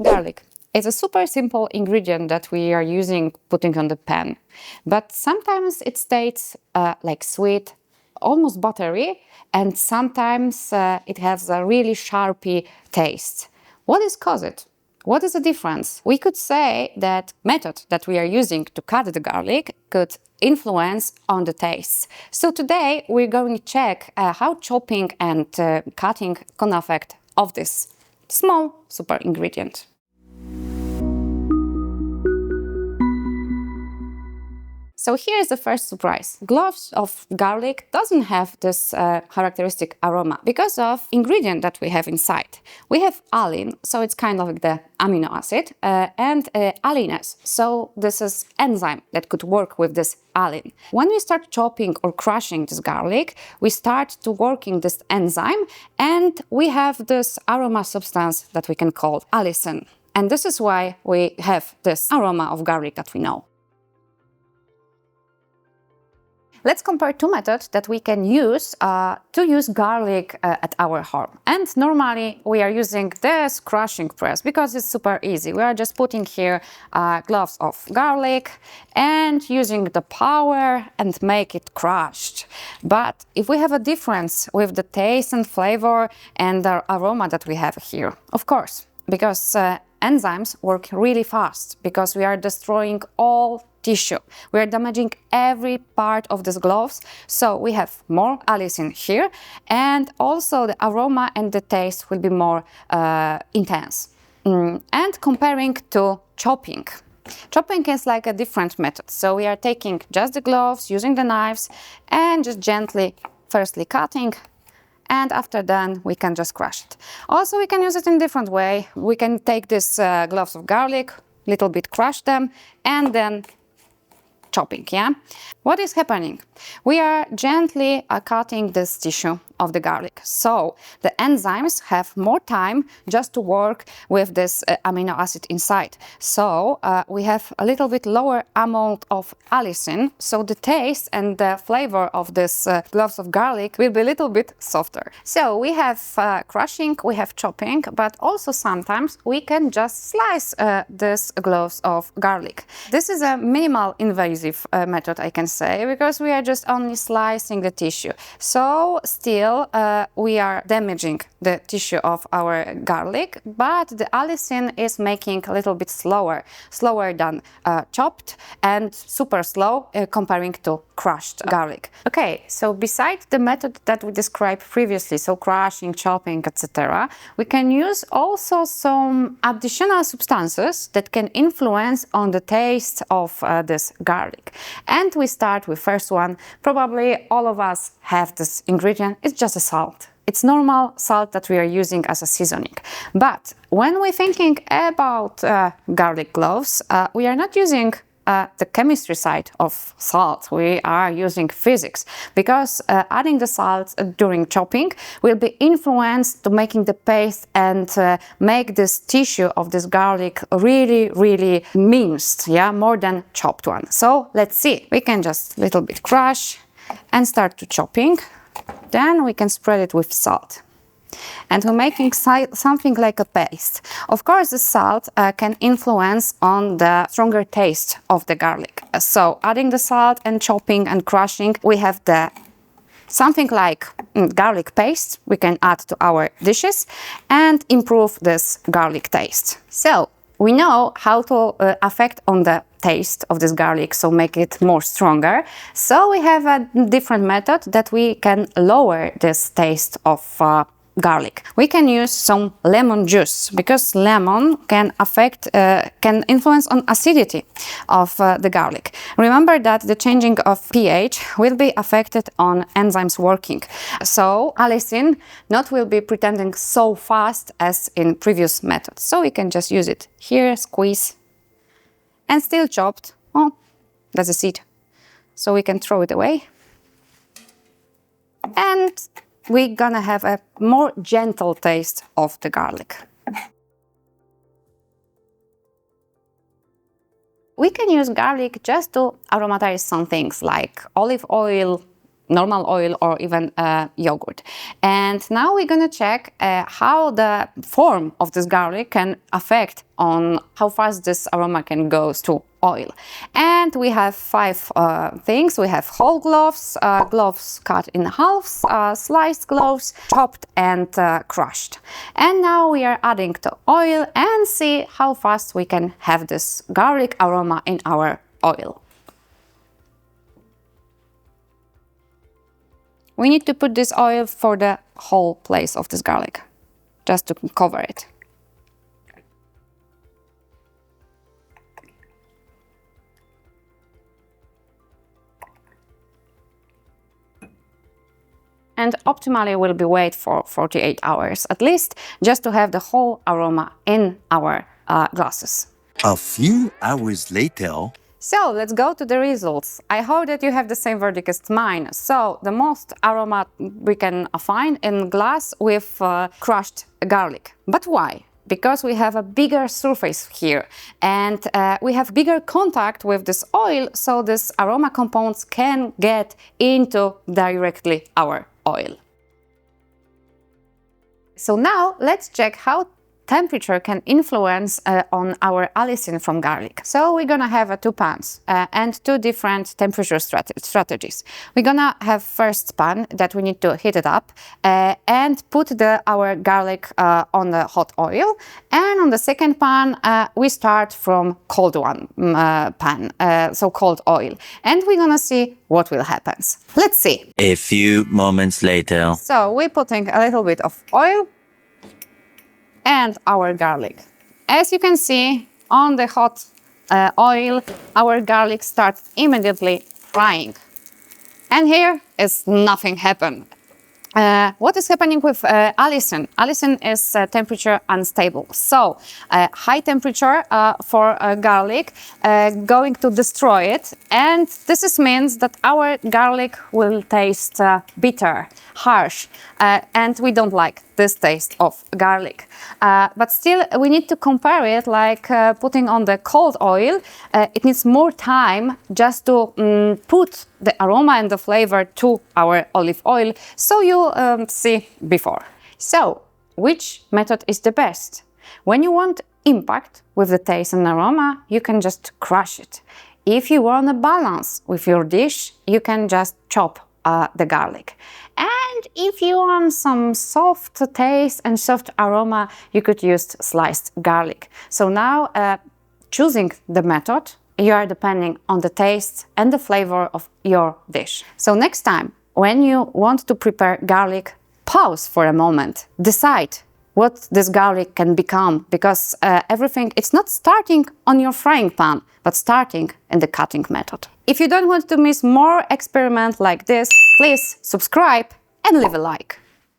Garlic. It's a super simple ingredient that we are using, putting on the pan. But sometimes it tastes like sweet, almost buttery, and sometimes it has a really sharpy taste. What is cause it? What is the difference? We could say that method that we are using to cut the garlic could influence on the taste. So today we're going to check how chopping and cutting can affect of this small super ingredient. So here is the first surprise. Cloves of garlic doesn't have this characteristic aroma because of ingredient that we have inside. We have allin, so it's kind of like the amino acid, and allinase, so this is enzyme that could work with this allin. When we start chopping or crushing this garlic, we start to working this enzyme, and we have this aroma substance that we can call allicin. And this is why we have this aroma of garlic that we know. Let's compare two methods that we can use to use garlic at our home. And normally we are using this crushing press because it's super easy. We are just putting here cloves of garlic and using the power and make it crushed. But if we have a difference with the taste and flavor and the aroma that we have here, of course, because enzymes work really fast because we are destroying all tissue. We are damaging every part of these gloves, so we have more allicin here, and also the aroma and the taste will be more intense. And comparing to chopping. Chopping is like a different method. So we are taking just the gloves, using the knives, and just gently, firstly cutting, and after that we can just crush it. Also, we can use it in a different way. We can take these gloves of garlic, little bit crush them, and then chopping, yeah? What is happening? We are gently cutting this tissue of the garlic. So the enzymes have more time just to work with this amino acid inside. So we have a little bit lower amount of allicin, so the taste and the flavor of this cloves of garlic will be a little bit softer. So we have crushing, we have chopping, but also sometimes we can just slice this cloves of garlic. This is a minimal invasive method, I can say, because we are just only slicing the tissue. So still we are damaging the tissue of our garlic, but the allicin is making a little bit slower than chopped, and super slow comparing to crushed garlic. Okay, so besides the method that we described previously, so crushing, chopping, etc., we can use also some additional substances that can influence on the taste of this garlic. And we start with first one. Probably all of us have this ingredient. It's just a salt. It's normal salt that we are using as a seasoning. But when we're thinking about garlic cloves, we are not using the chemistry side of salt. We are using physics, because adding the salt during chopping will be influenced to making the paste and make this tissue of this garlic really minced, yeah, more than chopped one. So let's see. We can just a little bit crush and start to chopping. Then we can spread it with salt. And we're making something like a paste. Of course, the salt can influence on the stronger taste of the garlic. So adding the salt and chopping and crushing, we have the something like garlic paste we can add to our dishes and improve this garlic taste. So we know how to affect on the taste of this garlic, so make it more stronger. So we have a different method that we can lower this taste of garlic. We can use some lemon juice, because lemon can can influence on acidity of the garlic. Remember that the changing of pH will be affected on enzymes working. So allicin not will be pretending so fast as in previous methods. So we can just use it here, squeeze, and still chopped. Oh, that's a seed. So we can throw it away. And we're gonna have a more gentle taste of the garlic. We can use garlic just to aromatize some things like olive oil, normal oil or even yogurt. And now we're gonna check how the form of this garlic can affect on how fast this aroma can go to oil. And we have 5 things. We have whole cloves, cloves cut in halves, sliced cloves, chopped and crushed. And now we are adding the oil and see how fast we can have this garlic aroma in our oil. We need to put this oil for the whole place of this garlic, just to cover it. And optimally will be wait for 48 hours at least, just to have the whole aroma in our glasses. A few hours later. So let's go to the results. I hope that you have the same verdict as mine. So the most aroma we can find in glass with crushed garlic. But why? Because we have a bigger surface here and we have bigger contact with this oil, so this aroma compounds can get into directly our oil. So now let's check how temperature can influence on our allicin from garlic. So we're gonna have 2 pans and 2 different temperature strategies. We're gonna have first pan that we need to heat it up and put our garlic on the hot oil. And on the second pan, we start from cold pan, so cold oil. And we're gonna see what will happen. Let's see. A few moments later. So we're putting a little bit of oil and our garlic. As you can see, on the hot oil, our garlic starts immediately frying. And here is nothing happened. What is happening with allicin? Allicin is temperature unstable. So high temperature for garlic going to destroy it, and this means that our garlic will taste bitter, harsh, and we don't like this taste of garlic. But still, we need to compare it like putting on the cold oil. It needs more time just to put the aroma and the flavor to our olive oil, so you see before. So, which method is the best? When you want impact with the taste and aroma, you can just crush it. If you want a balance with your dish, you can just chop the garlic. And if you want some soft taste and soft aroma, you could use sliced garlic. So now, choosing the method, you are depending on the taste and the flavor of your dish. So next time, when you want to prepare garlic, pause for a moment, decide what this garlic can become, because everything, it's not starting on your frying pan, but starting in the cutting method. If you don't want to miss more experiments like this, please subscribe and leave a like.